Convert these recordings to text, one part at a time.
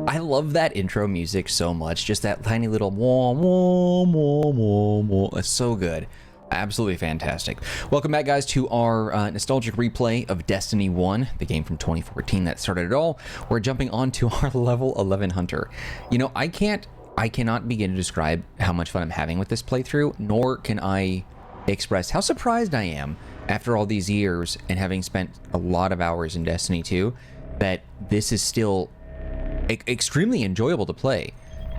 I love that intro music so much. Just that tiny little wah, wah, wah, wah, wah. It's so good. Absolutely fantastic. Welcome back, guys, to our nostalgic replay of Destiny 1, the game from 2014 that started it all. We're jumping on to our level 11 hunter. You know, I cannot begin to describe how much fun I'm having with this playthrough, nor can I express how surprised I am after all these years and having spent a lot of hours in Destiny 2 that this is still extremely enjoyable to play.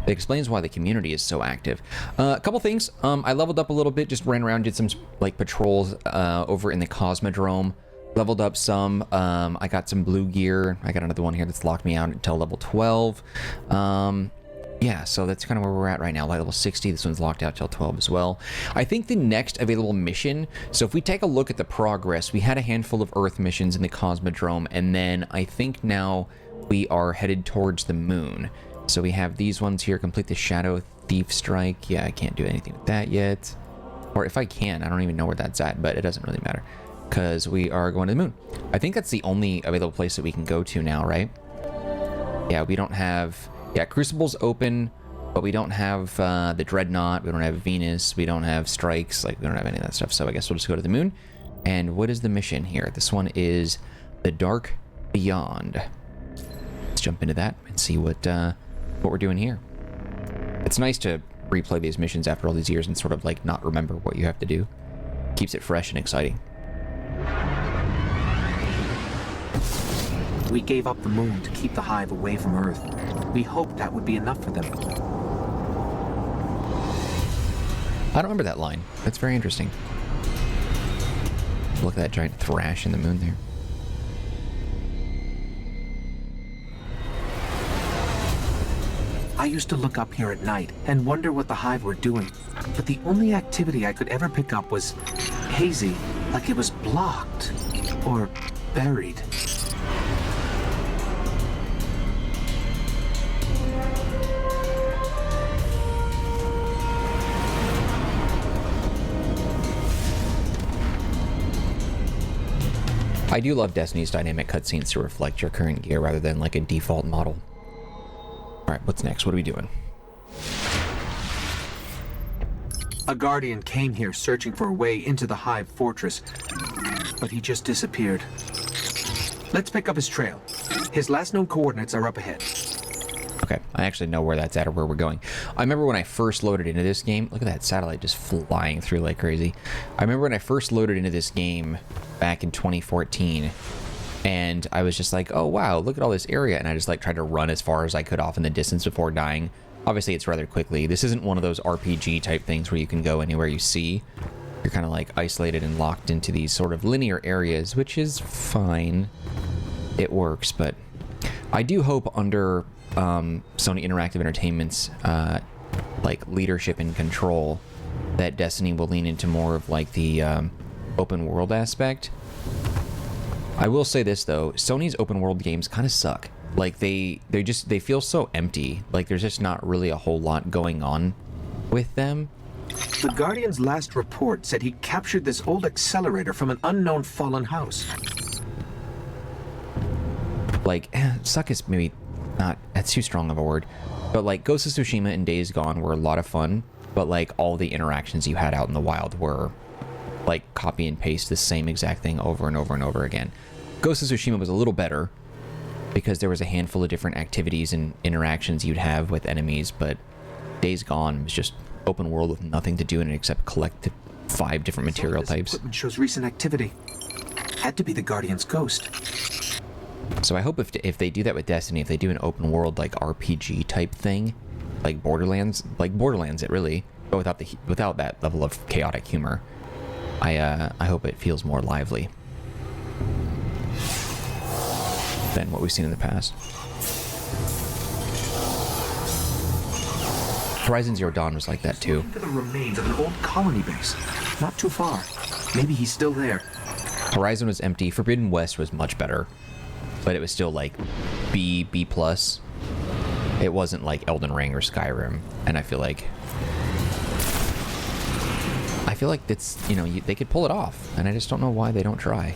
It explains why the community is so active. A couple things. I leveled up a little bit, just ran around, did some like patrols over in the Cosmodrome. Leveled up some. I got some blue gear. I got another one here that's locked me out until level 12. Yeah, so that's kind of where we're at right now. Level 60. This one's locked out till 12 as well. I think the next available mission. So if we take a look at the progress, we had a handful of Earth missions in the Cosmodrome, and then I think now we are headed towards the moon. So we have these ones here. Complete the Shadow Thief Strike. Yeah, I can't do anything with that yet. Or if I can, I don't even know where that's at, but it doesn't really matter because we are going to the moon. I think that's the only available place that we can go to now, right? Yeah, we don't have... Yeah, Crucible's open, but we don't have the Dreadnought. We don't have Venus. We don't have Strikes. Like, we don't have any of that stuff. So I guess we'll just go to the moon. And what is the mission here? This one is the Dark Beyond. Let's jump into that and see what we're doing here. It's nice to replay these missions after all these years and sort of like not remember what you have to do. Keeps it fresh and exciting. We gave up the moon to keep the Hive away from Earth. We hoped that would be enough for them. I don't remember that line. That's very interesting. Look at that giant thrash in the moon there. I used to look up here at night and wonder what the Hive were doing, but the only activity I could ever pick up was hazy, like it was blocked or buried. I do love Destiny's dynamic cutscenes to reflect your current gear rather than like a default model. Alright, what's next? What are we doing? A Guardian came here searching for a way into the Hive fortress, but he just disappeared. Let's pick up his trail. His last known coordinates are up ahead. Okay, I actually know where that's at or where we're going. I remember when I first loaded into this game, look at that satellite just flying through like crazy. I remember when I first loaded into this game back in 2014, and I was just like, oh wow, look at all this area, and I just like tried to run as far as I could off in the distance before dying. Obviously it's rather quickly. This isn't one of those RPG type things where you can go anywhere you see. You're kind of like isolated and locked into these sort of linear areas, which is fine. It works, but I do hope under Sony Interactive Entertainment's like leadership and control that Destiny will lean into more of like the open world aspect. I will say this though, Sony's open world games kind of suck. Like they feel so empty. Like there's just not really a whole lot going on with them. The Guardian's last report said he captured this old accelerator from an unknown fallen house. Like, suck is maybe not, that's too strong of a word. But like Ghost of Tsushima and Days Gone were a lot of fun, but like all the interactions you had out in the wild were like copy and paste the same exact thing over and over and over again. Ghost of Tsushima was a little better because there was a handful of different activities and interactions you'd have with enemies, but Days Gone was just open world with nothing to do in it except collect 5 different material types. Equipment shows recent activity. Had to be the Guardian's ghost. So I hope if they do that with Destiny, if they do an open world like RPG type thing, like Borderlands it really, but without that level of chaotic humor, I hope it feels more lively than what we've seen in the past. Horizon Zero Dawn was like that too. Looking for the remains of an old colony base, not too far. Maybe he's still there. Horizon was empty. Forbidden West was much better, but it was still like B+. It wasn't like Elden Ring or Skyrim, and I feel like that's, you know, they could pull it off, and I just don't know why they don't try.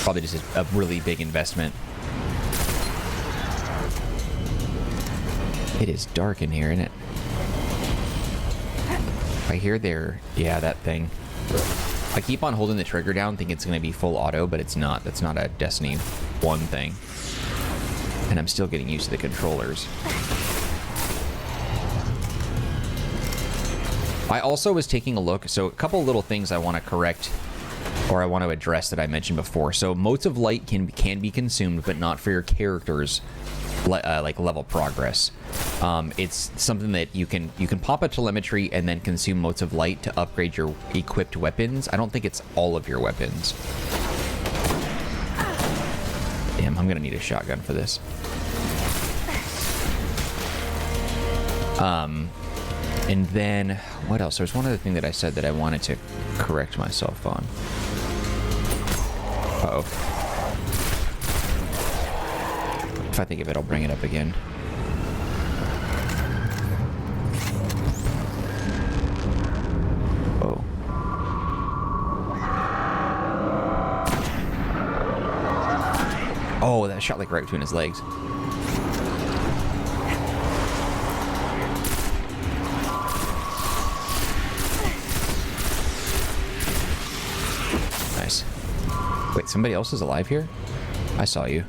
Probably just a really big investment. It is dark in here, isn't it? I hear there... Yeah, that thing. I keep on holding the trigger down, thinking it's going to be full auto, but it's not. That's not a Destiny 1 thing. And I'm still getting used to the controllers. I also was taking a look, so a couple little things I want to correct, or I want to address that I mentioned before. So motes of light can be consumed, but not for your character's like level progress. It's something that you can pop a telemetry and then consume motes of light to upgrade your equipped weapons. I don't think it's all of your weapons. Damn, I'm gonna need a shotgun for this. And then, what else? There's one other thing that I said that I wanted to correct myself on. Uh-oh. If I think of it, I'll bring it up again. Oh. Oh, that shot like right between his legs. Nice. Wait, somebody else is alive here? I saw you.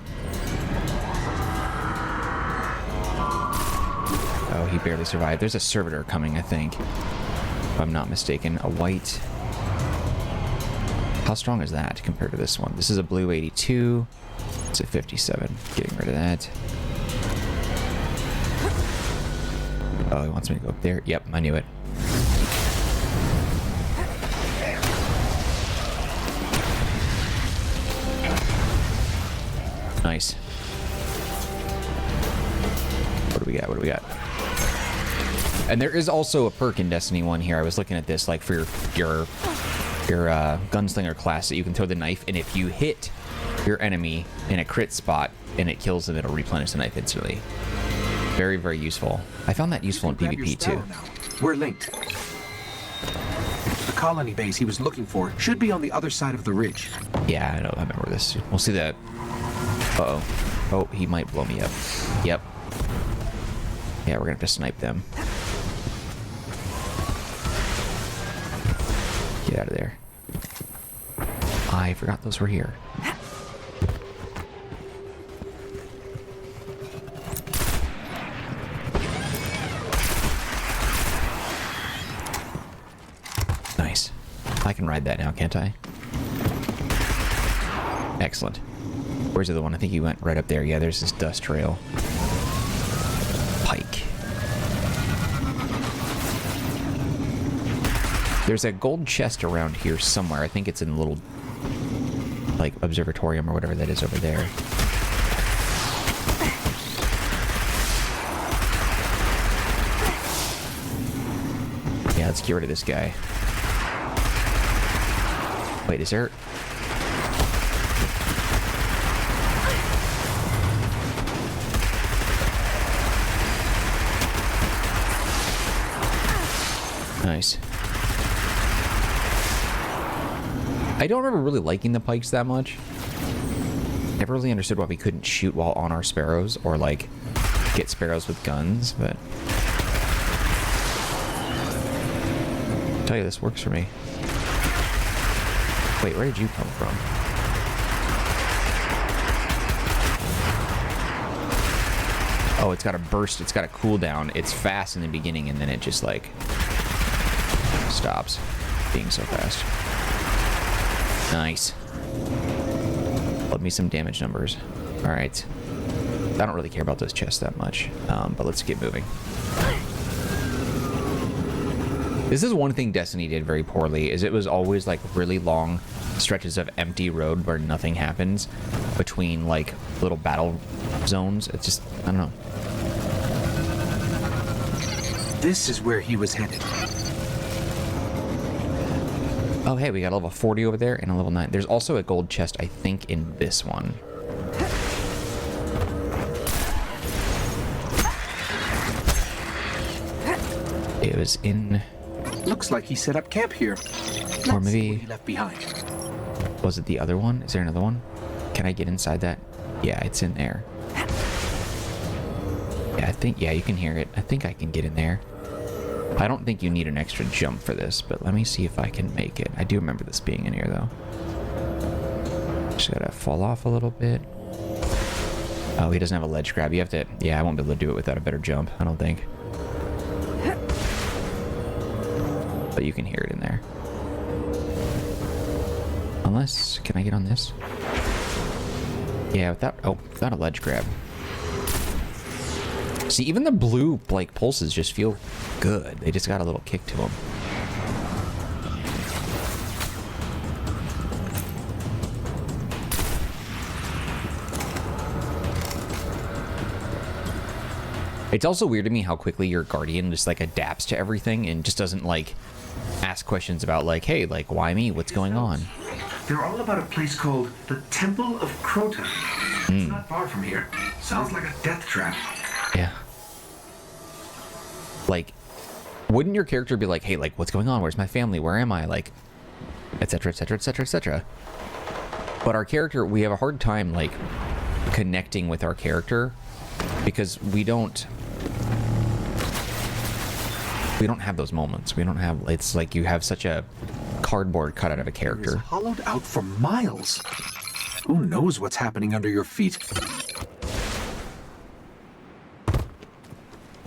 Oh, he barely survived. There's a servitor coming, I think. If I'm not mistaken. A white. How strong is that compared to this one? This is a blue 82. It's a 57. Getting rid of that. Oh, he wants me to go up there. Yep, I knew it. Nice. What do we got? What do we got? And there is also a perk in Destiny 1 here. I was looking at this, like for your gunslinger class, that you can throw the knife, and if you hit your enemy in a crit spot and it kills them, it'll replenish the knife instantly. Very, very useful. I found that useful in PvP too. We're linked. The colony base he was looking for should be on the other side of the ridge. Yeah, I know. I remember this. We'll see that. Uh-oh. Oh, he might blow me up. Yep. Yeah, we're gonna have to snipe them. Get out of there. I forgot those were here. Nice. I can ride that now, can't I? Excellent. Where's the other one? I think he went right up there. Yeah, there's this dust trail. Pike. There's a gold chest around here somewhere. I think it's in a little, like, observatorium or whatever that is over there. Yeah, let's get rid of this guy. Wait, is there... Nice. I don't remember really liking the pikes that much. Never really understood why we couldn't shoot while on our sparrows, or like get sparrows with guns, but I'll tell you, this works for me. Wait, where did you come from? Oh, it's got a burst, it's got a cooldown. It's fast in the beginning and then it just like stops being so fast. Nice. Love me some damage numbers. Alright. I don't really care about those chests that much, but let's get moving. This is one thing Destiny did very poorly, is it was always like really long stretches of empty road where nothing happens between like little battle zones. It's just, I don't know. This is where he was headed. Oh, hey, we got a level 40 over there and a level 9. There's also a gold chest, I think, in this one. It was in... Looks like he set up camp here. Or maybe... he left behind. Was it the other one? Is there another one? Can I get inside that? Yeah, it's in there. Yeah, I think, yeah, you can hear it. I think I can get in there. I don't think you need an extra jump for this, but let me see if I can make it. I do remember this being in here, though. Just gotta fall off a little bit. Oh, he doesn't have a ledge grab. You have to... Yeah, I won't be able to do it without a better jump, I don't think. But you can hear it in there. Unless... Can I get on this? Yeah, without... Oh, without a ledge grab. See, even the blue, like, pulses just feel good. They just got a little kick to them. It's also weird to me how quickly your Guardian just, like, adapts to everything and just doesn't, like, ask questions about, like, hey, like, why me? What's going on? They're all about a place called the Temple of Crota. It's not far from here. Sounds like a death trap. Yeah. Like, wouldn't your character be like, hey, like, what's going on? Where's my family? Where am I? Like, etc., etc., etc., etc. But our character, we have a hard time, like, connecting with our character because we don't have those moments. We don't have, it's like you have such a cardboard cut out of a character. It's hollowed out for miles. Who knows what's happening under your feet?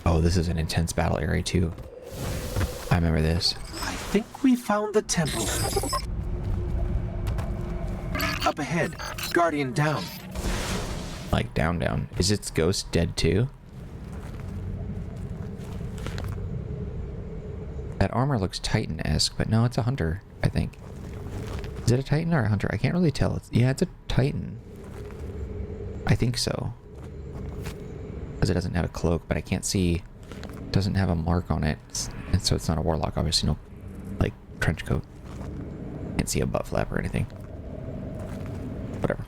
Oh, this is an intense battle area too. I remember this. I think we found the temple. Up ahead, Guardian down. Like down. Is its ghost dead too? That armor looks Titan-esque, but no, it's a hunter, I think. Is it a Titan or a hunter? I can't really tell. Yeah, it's a Titan. I think so. Because it doesn't have a cloak, but I can't see. It doesn't have a mark on it. And so it's not a warlock, obviously. No, like, trench coat. Can't see a butt flap or anything. Whatever.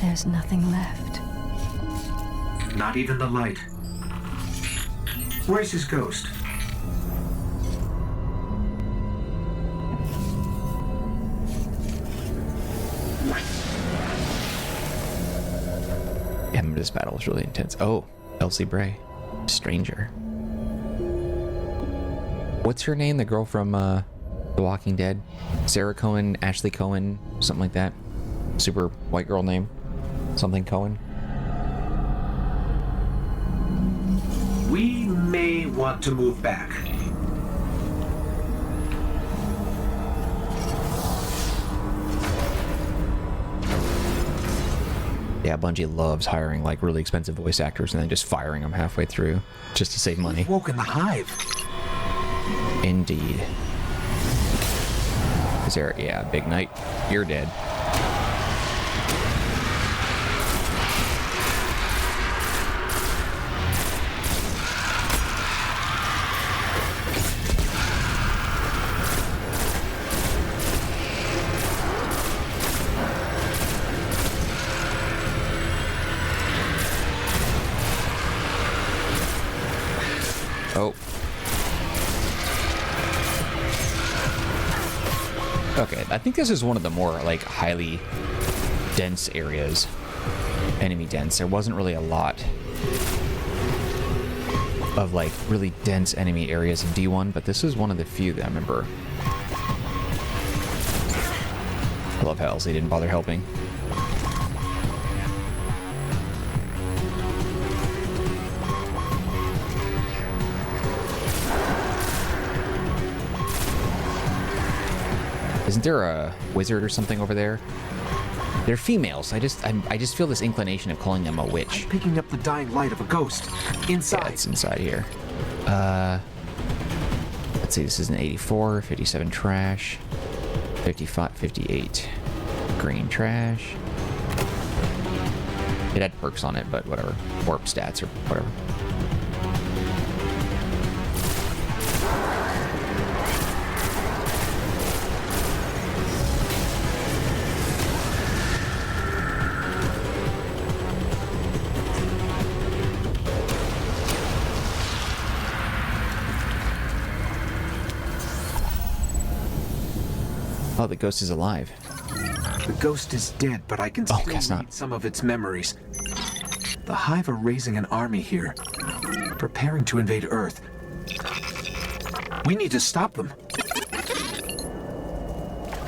There's nothing left. Not even the light. Where's his ghost? Yeah, I remember this battle was really intense. Oh, Elsie Bray. Stranger. What's her name? The girl from The Walking Dead? Sarah Cohen, Ashley Cohen, something like that. Super white girl name. Something Cohen. We may want to move back. Yeah, Bungie loves hiring like really expensive voice actors and then just firing them halfway through just to save money. We've woken the hive. Indeed. Is there? Yeah, Big Night. You're dead. Oh. Okay, I think this is one of the more, like, highly dense areas. Enemy dense. There wasn't really a lot of, like, really dense enemy areas in D1, but this is one of the few that I remember. I love how Elsie didn't bother helping. Isn't there a wizard or something over there? They're females. I just feel this inclination of calling them a witch. I'm picking up the dying light of a ghost. Inside. Yeah, it's inside here. Let's see, this is an 84, 57 trash, 55, 58 green trash. It had perks on it, but whatever. Warp stats or whatever. Oh, the ghost is alive. The ghost is dead, but I can still read some of its memories. The Hive are raising an army here, preparing to invade Earth. We need to stop them.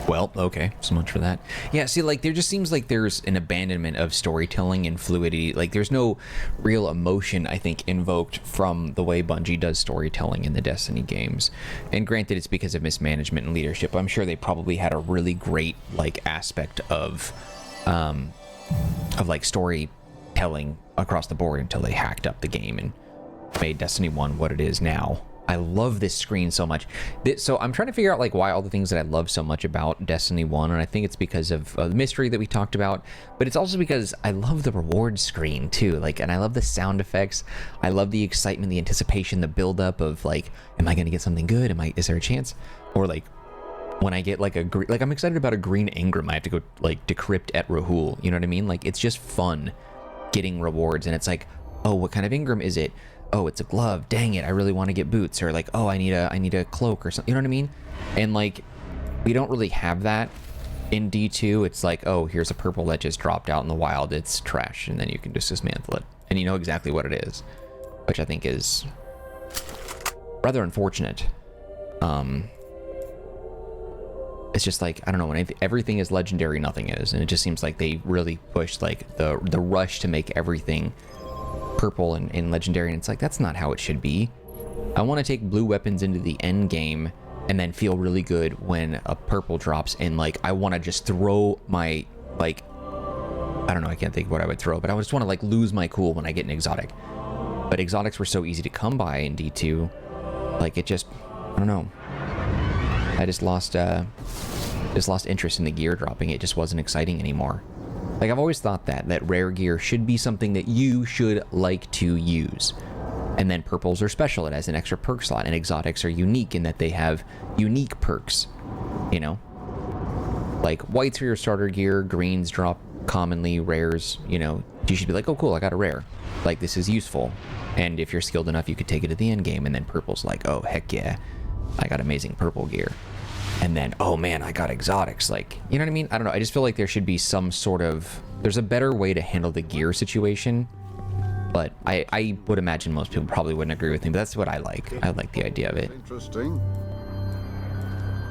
Well, okay, so much for that. Yeah, see, like, there just seems like there's an abandonment of storytelling and fluidity. Like, there's no real emotion, I think, invoked from the way Bungie does storytelling in the Destiny games. And granted, it's because of mismanagement and leadership. I'm sure they probably had a really great, like, aspect of like, storytelling across the board until they hacked up the game and made Destiny 1 what it is now. I love this screen so much. So I'm trying to figure out like why all the things that I love so much about Destiny 1, and I think it's because of the mystery that we talked about, but it's also because I love the reward screen too. Like, and I love the sound effects. I love the excitement, the anticipation, the buildup of like, am I going to get something good? Is there a chance? Or like when I get like I'm excited about a green engram. I have to go like decrypt at Rahul. You know what I mean? Like, it's just fun getting rewards, and it's like, oh, what kind of engram is it? Oh, it's a glove. Dang it, I really want to get boots. Or like, oh, I need a cloak or something. You know what I mean? And like, we don't really have that in D2. It's like, oh, here's a purple that just dropped out in the wild. It's trash, and then you can just dismantle it, and you know exactly what it is, which I think is rather unfortunate. It's just like, I don't know, when everything is legendary, nothing is, and it just seems like they really pushed like the rush to make everything purple and legendary, and it's like, that's not how it should be. I want to take blue weapons into the end game and then feel really good when a purple drops, and like I want to just throw my, like, I don't know, I can't think of what I would throw, but I just want to like lose my cool when I get an exotic. But exotics were so easy to come by in D2, like it just, I don't know, I just lost interest in the gear dropping. It just wasn't exciting anymore. Like, I've always thought that rare gear should be something that you should like to use. And then purples are special. It has an extra perk slot. And exotics are unique in that they have unique perks, you know? Like, whites are your starter gear, greens drop commonly, rares, you know, you should be like, oh, cool, I got a rare. Like, this is useful. And if you're skilled enough, you could take it to the end game. And then purple's like, oh, heck yeah, I got amazing purple gear. And then, oh man, I got exotics. Like, you know what I mean? I don't know. I just feel like there should be some sort of, there's a better way to handle the gear situation. But I would imagine most people probably wouldn't agree with me, but that's what I like. I like the idea of it. Interesting.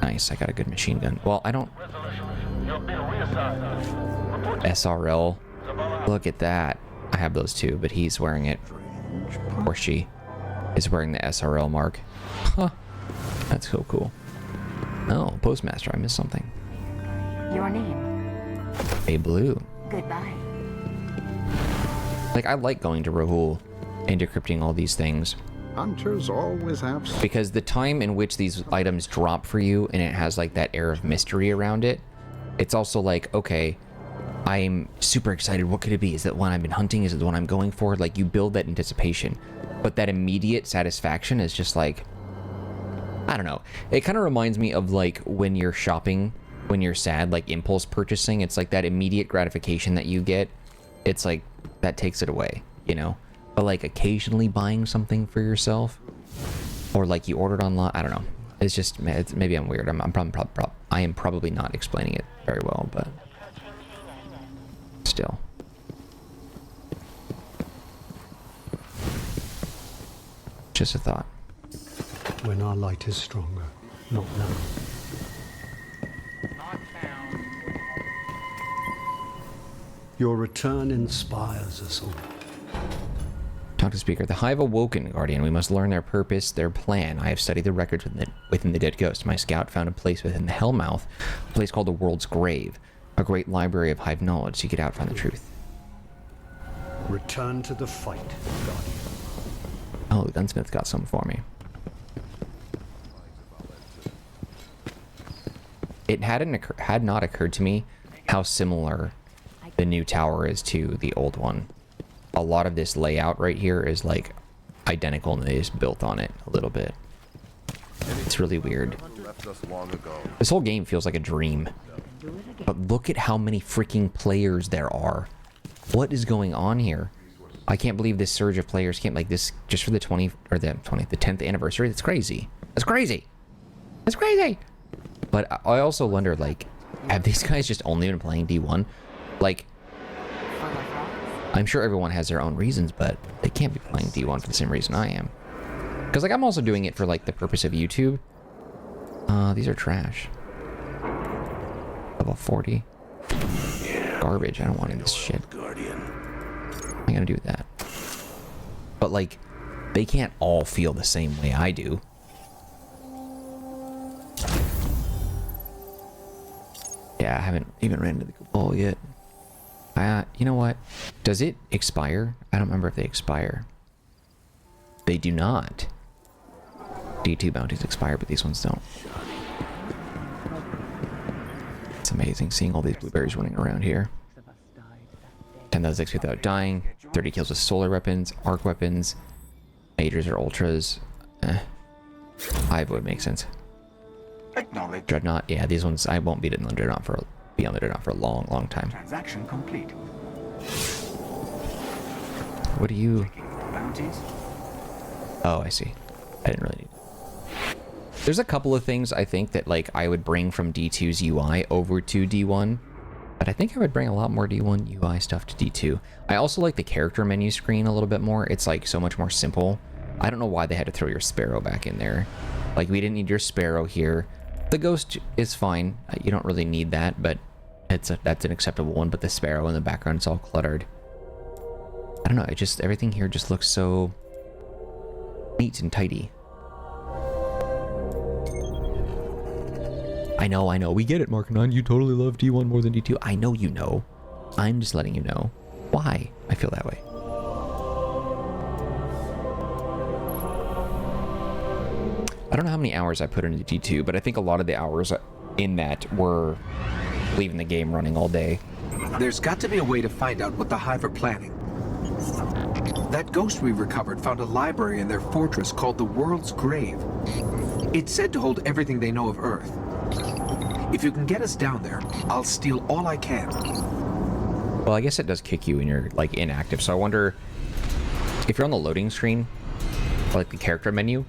Nice, I got a good machine gun. Well, I don't... SRL. Look at that. I have those too, but he's wearing it. Or she is wearing the SRL mark. Huh. That's so cool. Oh, Postmaster, I missed something. Your name? A blue. Goodbye. Like, I like going to Rahul and decrypting all these things. Hunters always have... Because the time in which these items drop for you, and it has like that air of mystery around it, it's also like, okay, I'm super excited. What could it be? Is that one I've been hunting? Is it the one I'm going for? Like, you build that anticipation. But that immediate satisfaction is just like, I don't know. It kind of reminds me of like when you're shopping, when you're sad, like impulse purchasing. It's like that immediate gratification that you get. It's like that takes it away, you know? But like occasionally buying something for yourself, or like you ordered online, I don't know. It's just, maybe I'm weird. I am probably not explaining it very well, but still. Just a thought. When our light is stronger, not now. Your return inspires us all. Talk to speaker. The Hive awoken, Guardian. We must learn their purpose, their plan. I have studied the records within the Dead Ghost. My scout found a place within the Hellmouth, a place called the World's Grave, a great library of Hive knowledge. Seek it out, find the truth. Return to the fight, Guardian. Oh, the gunsmith got something for me. It had not occurred to me how similar the new tower is to the old one. A lot of this layout right here is like identical, and they just built on it a little bit. It's really weird. This whole game feels like a dream. But look at how many freaking players there are. What is going on here? I can't believe this surge of players came like this just for the 10th anniversary. That's crazy. That's crazy. That's crazy. But I also wonder, like, have these guys just only been playing D1? Like, Full of rocks? I'm sure everyone has their own reasons, but they can't be playing D1 for the same reason I am. Because, like, I'm also doing it for, like, the purpose of YouTube. These are trash. Level 40. Garbage. I don't want any of this shit. What am I gonna do with that? But, like, they can't all feel the same way I do. Yeah, I haven't even ran into the ball yet. You know what? Does it expire? I don't remember if they expire. They do not. D2 bounties expire, but these ones don't. It's amazing seeing all these blueberries running around here. 10,000 XP without dying. 30 kills with solar weapons, arc weapons, majors or ultras. Hive would make sense. Acknowledge. Dreadnought, yeah, these ones I won't be on the Dreadnought for a long, long time. Transaction complete. What do you? Bounties. Oh, I see. I didn't really need. There's a couple of things I think that like I would bring from D2's UI over to D1, but I think I would bring a lot more D1 UI stuff to D2. I also like the character menu screen a little bit more. It's like so much more simple. I don't know why they had to throw your Sparrow back in there. Like we didn't need your Sparrow here. The Ghost is fine. You don't really need that, but that's an acceptable one. But the Sparrow in the background, it's all cluttered. I don't know. It just everything here just looks so neat and tidy. I know. We get it, Marcanine. You totally love D1 more than D2. I know you know. I'm just letting you know why I feel that way. I don't know how many hours I put into D2, but I think a lot of the hours in that were leaving the game running all day. There's got to be a way to find out what the Hive are planning. That ghost we recovered found a library in their fortress called the World's Grave. It's said to hold everything they know of Earth. If you can get us down there, I'll steal all I can. Well, I guess it does kick you when you're like inactive, so I wonder if you're on the loading screen, or, like the character menu.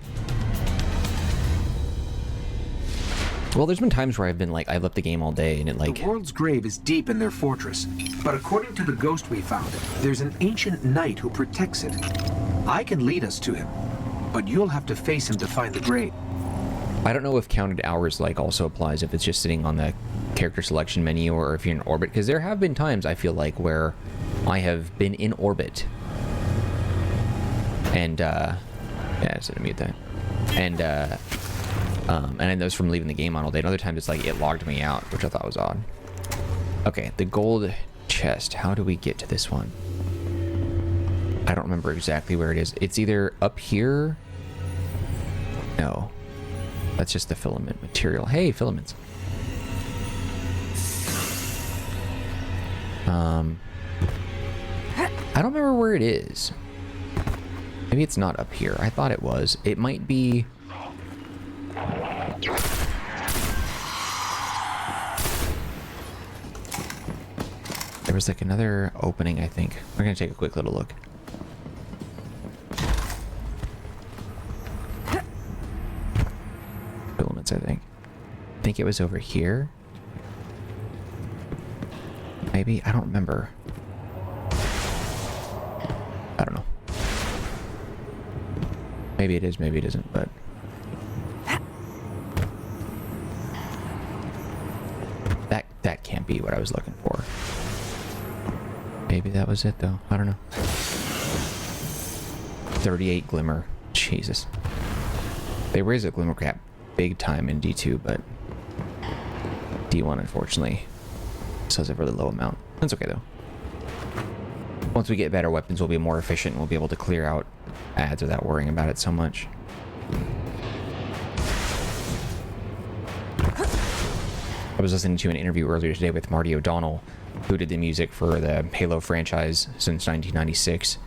Well, there's been times where I've been like, I've left the game all day and it like... The World's Grave is deep in their fortress, but according to the ghost we found, there's an ancient knight who protects it. I can lead us to him, but you'll have to face him to find the grave. I don't know if counted hours like also applies if it's just sitting on the character selection menu or if you're in orbit, because there have been times I feel like where I have been in orbit and yeah, I said to mute that, and then those from leaving the game on all day, and other times it's like it logged me out, which I thought was odd. Okay, the gold chest, how do we get to this one? I don't remember exactly where it is. It's either up here. No, that's just the filament material. Hey, filaments. I don't remember where it is. Maybe it's not up here. I thought it was. It might be... There was like another opening, I think. We're gonna take a quick little look. Filaments, I think. I think it was over here. Maybe? I don't remember. I don't know. Maybe it is, maybe it isn't, but... That can't be what I was looking for. Maybe that was it, though. I don't know. 38 glimmer. Jesus. They raised the glimmer cap big time in D2, but D1, unfortunately, still has a really low amount. That's okay, though. Once we get better weapons, we'll be more efficient and we'll be able to clear out ads without worrying about it so much. I was listening to an interview earlier today with Marty O'Donnell, who did the music for the Halo franchise since 1996.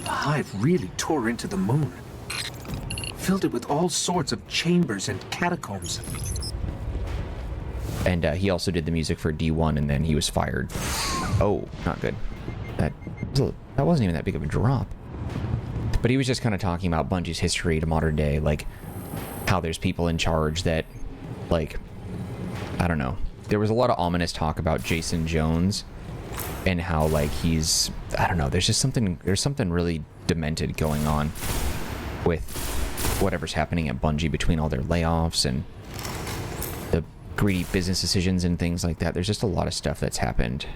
The Hive really tore into the moon. Filled it with all sorts of chambers and catacombs. And he also did the music for D1, and then he was fired. Oh, not good. That wasn't even that big of a drop. But he was just kind of talking about Bungie's history to modern day, like how there's people in charge that, like, I don't know. There was a lot of ominous talk about Jason Jones and how, like, he's, I don't know, there's something really demented going on with whatever's happening at Bungie between all their layoffs and the greedy business decisions and things like that. There's just a lot of stuff that's happened,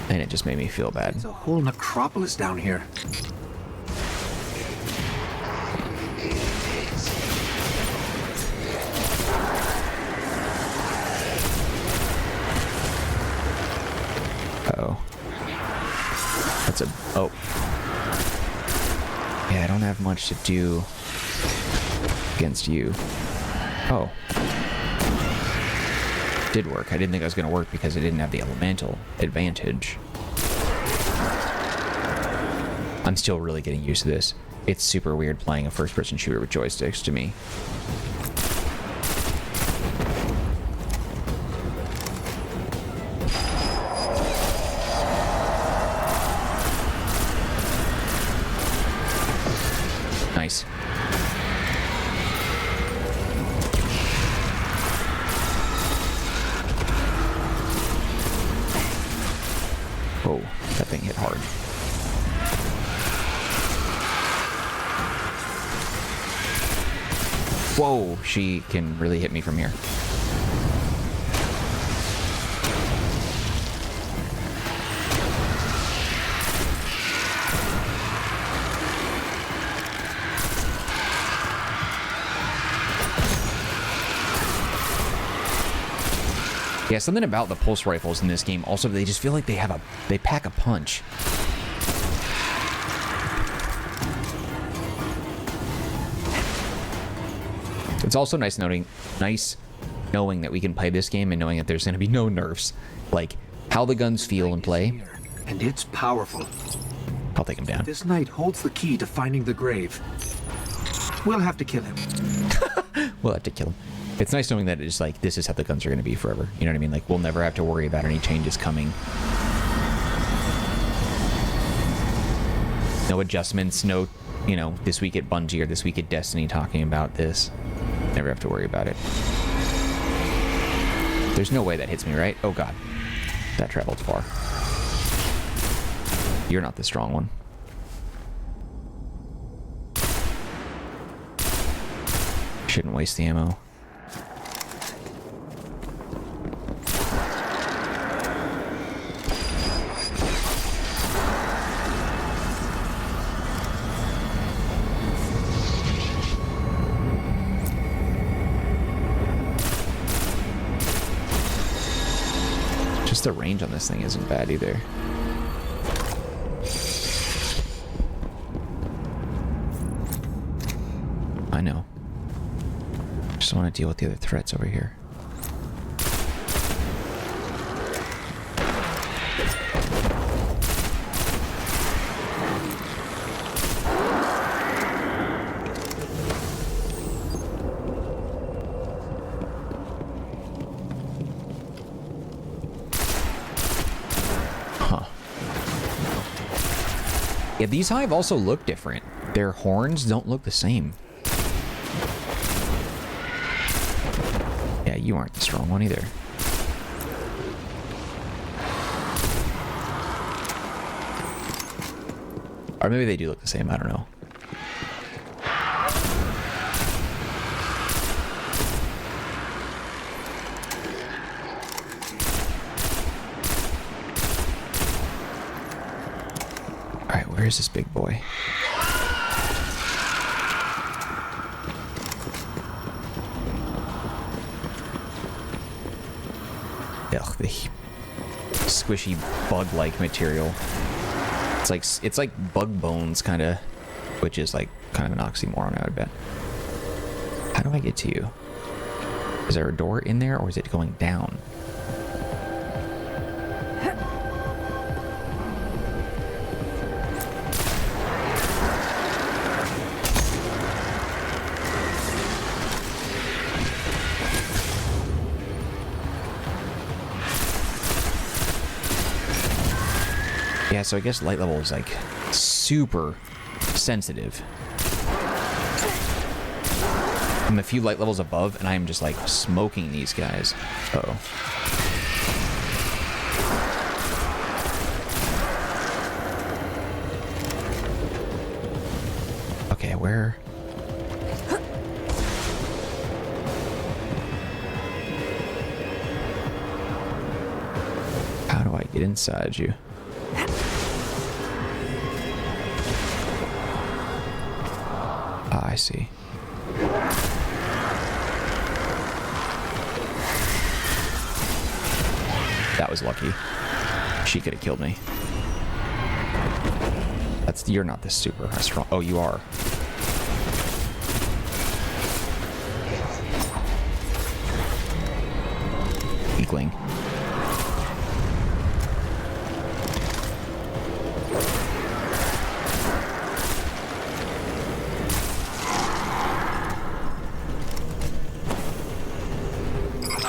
and it just made me feel bad. There's a whole necropolis down here. Uh-oh. That's a... Oh. Yeah, I don't have much to do against you. Oh. Did work. I didn't think it was going to work because it didn't have the elemental advantage. I'm still really getting used to this. It's super weird playing a first-person shooter with joysticks to me. Nice. Oh, that thing hit hard. Whoa, she can really hit me from here. Yeah, something about the pulse rifles in this game. Also, they just feel like they pack a punch. It's also nice knowing that we can play this game and knowing that there's going to be no nerfs. Like, how the guns feel and play. And it's powerful. I'll take him down. This knight holds the key to finding the grave. We'll have to kill him. We'll have to kill him. It's nice knowing that it's like, this is how the guns are going to be forever. You know what I mean? Like, we'll never have to worry about any changes coming. No adjustments, no, you know, this week at Bungie or this week at Destiny talking about this. Never have to worry about it. There's no way that hits me, right? Oh, God. That traveled far. You're not the strong one. Shouldn't waste the ammo. The range on this thing isn't bad either. I know. Just want to deal with the other threats over here. Yeah, these Hive also look different. Their horns don't look the same. Yeah, you aren't the strong one either. Or maybe they do look the same, I don't know. Where's this big boy? Ugh, the squishy bug-like material. It's like bug bones, kind of, which is like kind of an oxymoron, I would bet. How do I get to you? Is there a door in there, or is it going down? Yeah, so I guess light level is like super sensitive. I'm a few light levels above, and I'm just like smoking these guys. Uh-oh. Okay, where? How do I get inside you? Ah, I see. That was lucky. She could have killed me. You're not this super strong. Oh, you are. Weakling.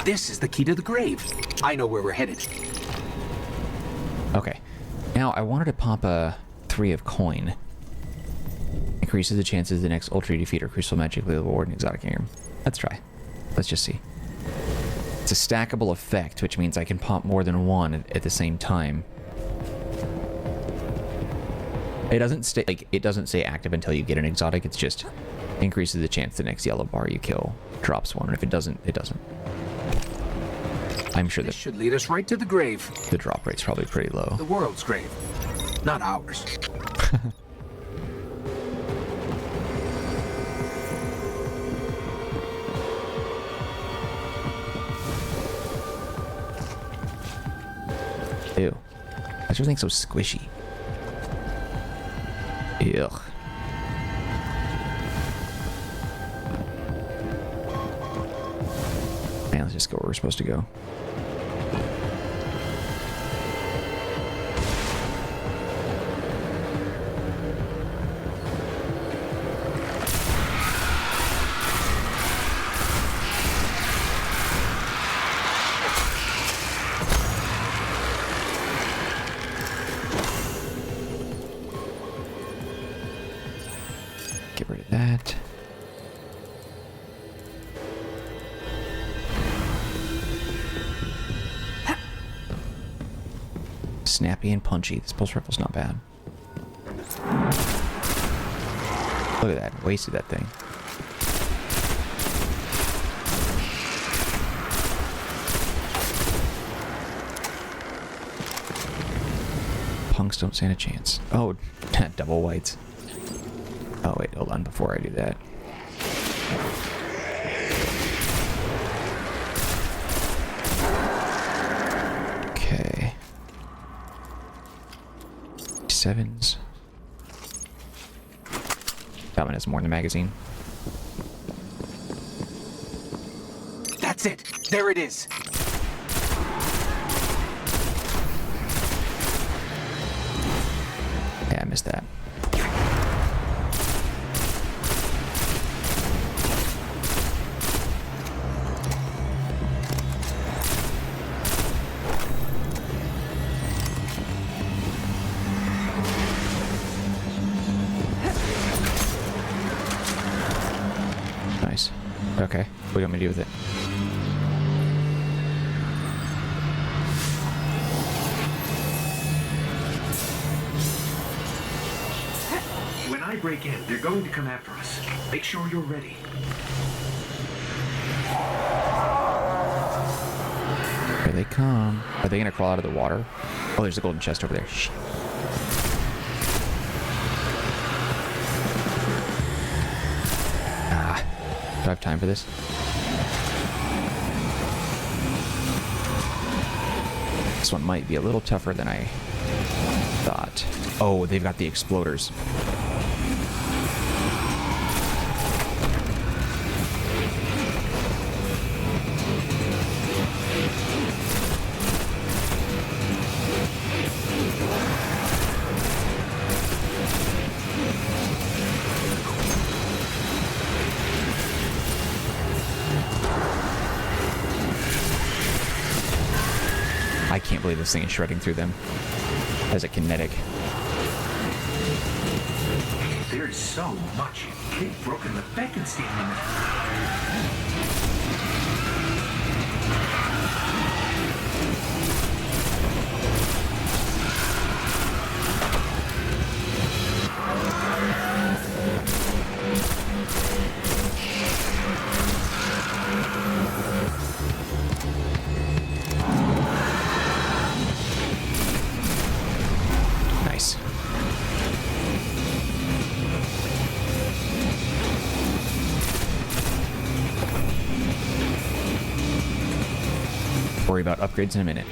This is the key to the grave. I know where we're headed. Okay. Now, I wanted to pop a 3 of coin. Increases the chances the next ultra you defeat or crucial magically reward an exotic item. Let's try. Let's just see. It's a stackable effect, which means I can pop more than one at the same time. It doesn't stay it doesn't say active until you get an exotic. It's just increases the chance the next yellow bar you kill drops one. And if it doesn't, it doesn't. I'm sure This that should lead us right to the grave. the drop rate's probably pretty low. The world's grave. Not ours. Ew. Why's everything so squishy? Ew. Man, let's just go where we're supposed to go. Get rid of that. Snappy and punchy. This pulse rifle's not bad. Look at that. Wasted that thing. Punks don't stand a chance. Oh, double whites. Oh, wait, hold on before I do that. Okay. 7s. That one has more in the magazine. That's it. There it is. Yeah, I missed that. Nice. Okay. What do you want me to do with it? When I break in, they're going to come after us. Make sure you're ready. Here they come. Are they gonna crawl out of the water? Oh, there's a golden chest over there. Shh. Ah. Do I have time for this? This one might be a little tougher than I thought. Oh, they've got the exploders. I can't believe this thing is shredding through them as a kinetic. There's is so much. They've broken the Bekenstein limit. Nice. Worry about upgrades in a minute.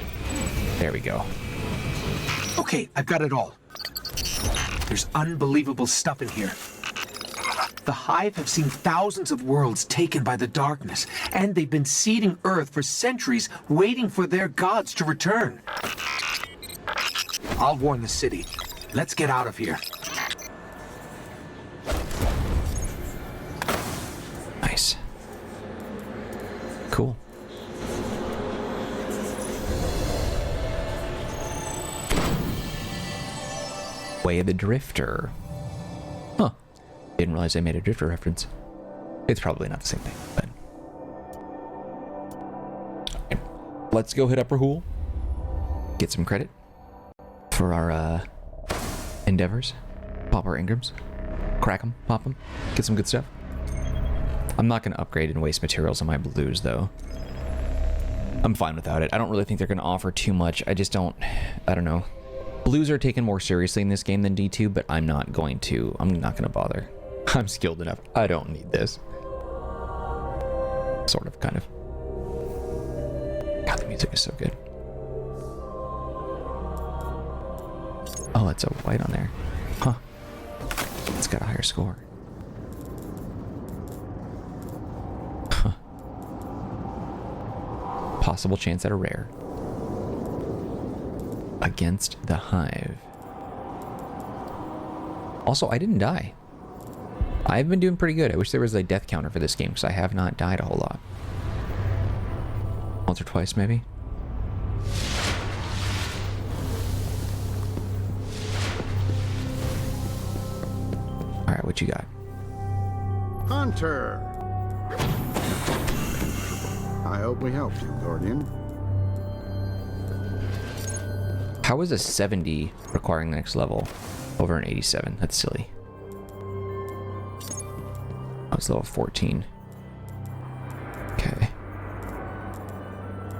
There we go. Okay, I've got it all. There's unbelievable stuff in here. The Hive have seen thousands of worlds taken by the darkness, and they've been seeding Earth for centuries, waiting for their gods to return. I'll warn the city. Let's get out of here. Nice. Cool. Way of the Drifter. Huh. Didn't realize I made a Drifter reference. It's probably not the same thing, but... Okay. Let's go hit Upper Hool. Get some credit for our endeavors. Pop our Ingrams. Crack them, pop them. Get some good stuff. I'm not going to upgrade and waste materials on my blues, though. I'm fine without it. I don't really think they're going to offer too much. I just don't... I don't know. Blues are taken more seriously in this game than D2, but I'm not going to bother. I'm skilled enough. I don't need this. Sort of, kind of. God, the music is so good. Oh, it's a white on there. Huh. It's got a higher score. Huh. Possible chance at a rare. Against the Hive. Also, I didn't die. I've been doing pretty good. I wish there was a death counter for this game, because I have not died a whole lot. Once or twice, maybe. Alright, what you got? Hunter! I hope we helped you, Guardian. How is a 70 requiring the next level over an 87? That's silly. Oh, it's level 14. Okay.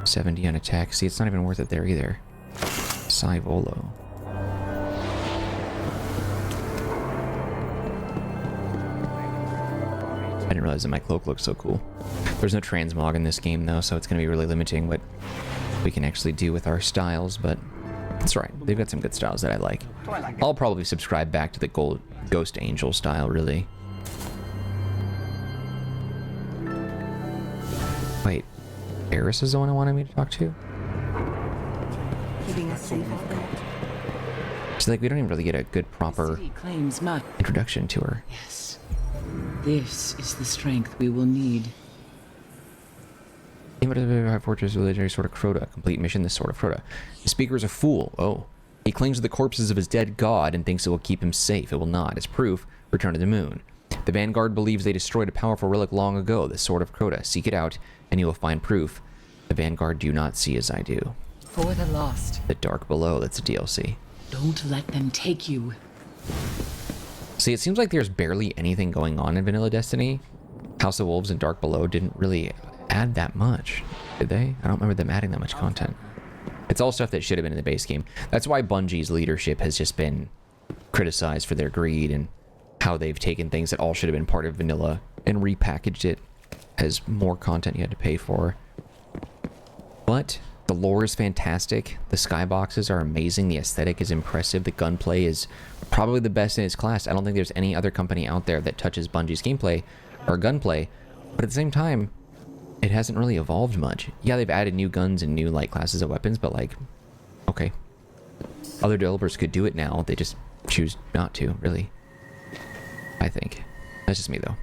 70 on attack. See, it's not even worth it there either. Saivolo. I didn't realize that my cloak looked so cool. There's no transmog in this game, though, so it's going to be really limiting what we can actually do with our styles, but that's right. They've got some good styles that I like. I'll probably subscribe back to the Ghost Angel style, really. Wait, Eris is the one I wanted me to talk to? Keeping us safe up there. It's like we don't even really get a good proper City claims much. introduction to her. Yes. This is the strength we will need. Infiltrating Fortress legendary Sword of Crota. Complete mission, this Sword of Crota. The speaker is a fool. Oh. He clings to the corpses of his dead god and thinks it will keep him safe. It will not. As proof, return to the moon. The Vanguard believes they destroyed a powerful relic long ago, the Sword of Crota. Seek it out, and you will find proof. The Vanguard do not see as I do. For the lost. The Dark Below, that's a DLC. Don't let them take you. See, it seems like there's barely anything going on in Vanilla Destiny. House of Wolves and Dark Below didn't really add that much, did they? I don't remember them adding that much content. It's all stuff that should have been in the base game. That's why Bungie's leadership has just been criticized for their greed and how they've taken things that all should have been part of vanilla and repackaged it as more content you had to pay for. But the lore is fantastic. The skyboxes are amazing. The aesthetic is impressive. The gunplay is probably the best in its class. I don't think there's any other company out there that touches Bungie's gameplay or gunplay. But at the same time, it hasn't really evolved much. Yeah, they've added new guns and new like classes of weapons, but like, okay. Other developers could do it now. They just choose not to, really. I think. That's just me, though.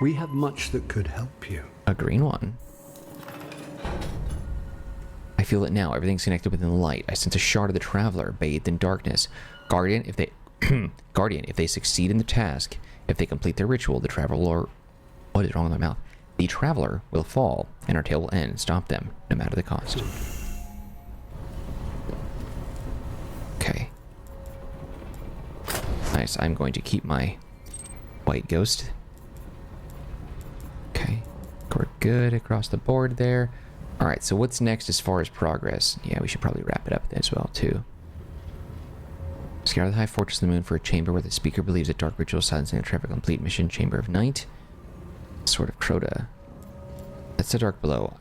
We have much that could help you. A green one. I feel it now. Everything's connected within the light. I sense a shard of the Traveler, bathed in darkness. Guardian, if they... Guardian, if they succeed in the task, if they complete their ritual, the traveler... What is wrong with my mouth? The traveler will fall, and our tale will end. Stop them, no matter the cost. Okay. Nice. I'm going to keep my white ghost. Okay. We're good across the board there. Alright, so what's next as far as progress? Yeah, we should probably wrap it up as well, too. Scour the High Fortress of the Moon for a chamber where the speaker believes that dark ritual silencing the traffic complete mission. Chamber of Night. Sword of Crota. That's the Dark Below.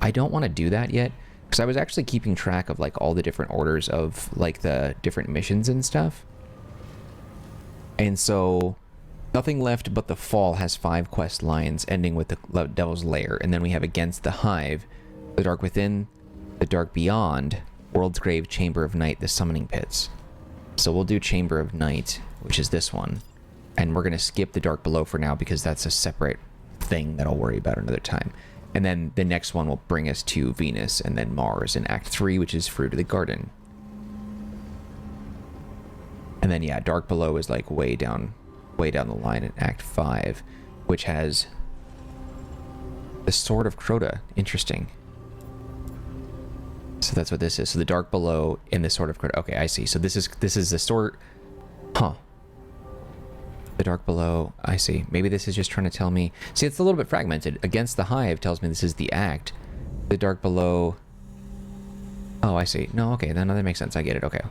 I don't want to do that yet, because I was actually keeping track of like all the different orders of like the different missions and stuff. And so nothing left but the Fall has 5 quest lines ending with the Devil's Lair, and then we have Against the Hive, the Dark Within, the Dark Beyond, World's Grave, Chamber of Night, the Summoning Pits. So we'll do Chamber of Night, which is this one. And we're going to skip the Dark Below for now because that's a separate thing that I'll worry about another time. And then the next one will bring us to Venus and then Mars in Act 3, which is Fruit of the Garden. And then, yeah, Dark Below is like way down the line in Act 5, which has the Sword of Crota. Interesting. So that's what this is. So the Dark Below in the Sword of Crota. Okay, I see. So this is the sword. Huh. The Dark Below, I see. Maybe this is just trying to tell me... See, it's a little bit fragmented. Against the Hive tells me this is the act. The Dark Below... Oh, I see. No, okay, then that makes sense. I get it. Okay.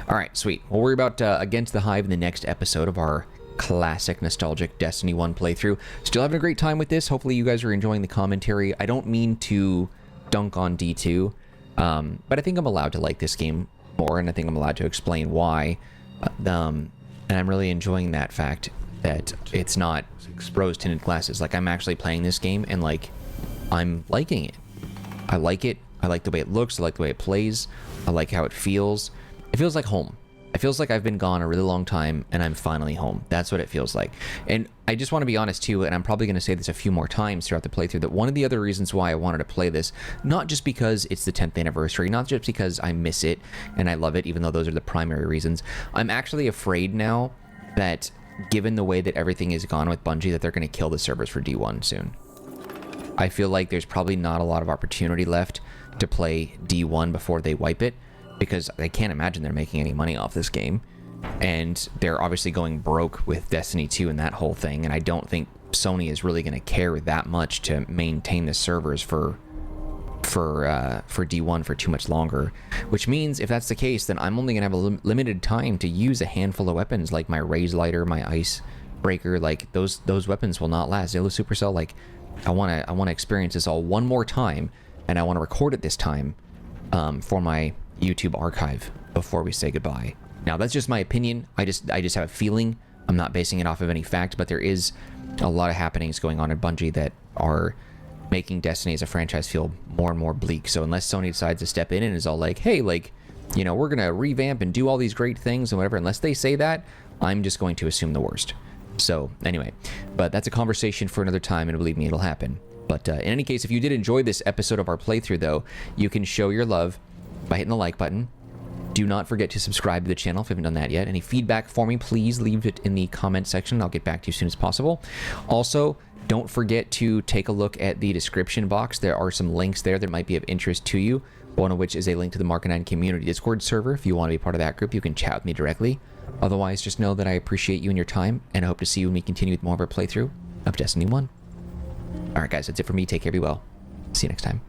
All right, sweet. We'll worry about Against the Hive in the next episode of our classic nostalgic Destiny 1 playthrough. Still having a great time with this. Hopefully you guys are enjoying the commentary. I don't mean to dunk on D2, but I think I'm allowed to like this game more, and I think I'm allowed to explain why. And I'm really enjoying that fact that it's not rose-tinted glasses. Like, I'm actually playing this game, and, like, I'm liking it. I like it. I like the way it looks. I like the way it plays. I like how it feels. It feels like home. It feels like I've been gone a really long time, and I'm finally home. That's what it feels like. And I just want to be honest, too, and I'm probably going to say this a few more times throughout the playthrough, that one of the other reasons why I wanted to play this, not just because it's the 10th anniversary, not just because I miss it and I love it, even though those are the primary reasons, I'm actually afraid now that, given the way that everything is gone with Bungie, that they're going to kill the servers for D1 soon. I feel like there's probably not a lot of opportunity left to play D1 before they wipe it, because I can't imagine they're making any money off this game. And they're obviously going broke with Destiny 2 and that whole thing, and I don't think Sony is really going to care that much to maintain the servers for D1 for too much longer. Which means, if that's the case, then I'm only going to have a limited time to use a handful of weapons, like my Raise Lighter, my Ice Breaker. Like, those weapons will not last. Zalo Supercell, like, I want to experience this all one more time, and I want to record it this time for my YouTube archive before we say goodbye. Now, that's just my opinion. I just have a feeling. I'm not basing it off of any fact, but there is a lot of happenings going on at Bungie that are making Destiny as a franchise feel more and more bleak. So unless Sony decides to step in and is all like, hey, like, you know, we're gonna revamp and do all these great things and whatever, unless they say that, I'm just going to assume the worst. So anyway, but that's a conversation for another time, and believe me, it'll happen. But in any case, if you did enjoy this episode of our playthrough, though, you can show your love by hitting the like button. Do not forget to subscribe to the channel if you haven't done that yet. Any feedback for me, please leave it in the comment section. I'll get back to you as soon as possible. Also, don't forget to take a look at the description box. There are some links there that might be of interest to you, one of which is a link to the Marcanine community Discord server. If you want to be part of that group, you can chat with me directly. Otherwise, just know that I appreciate you and your time, and I hope to see you when we continue with more of our playthrough of Destiny 1. Alright guys, that's it for me. Take care, be well. See you next time.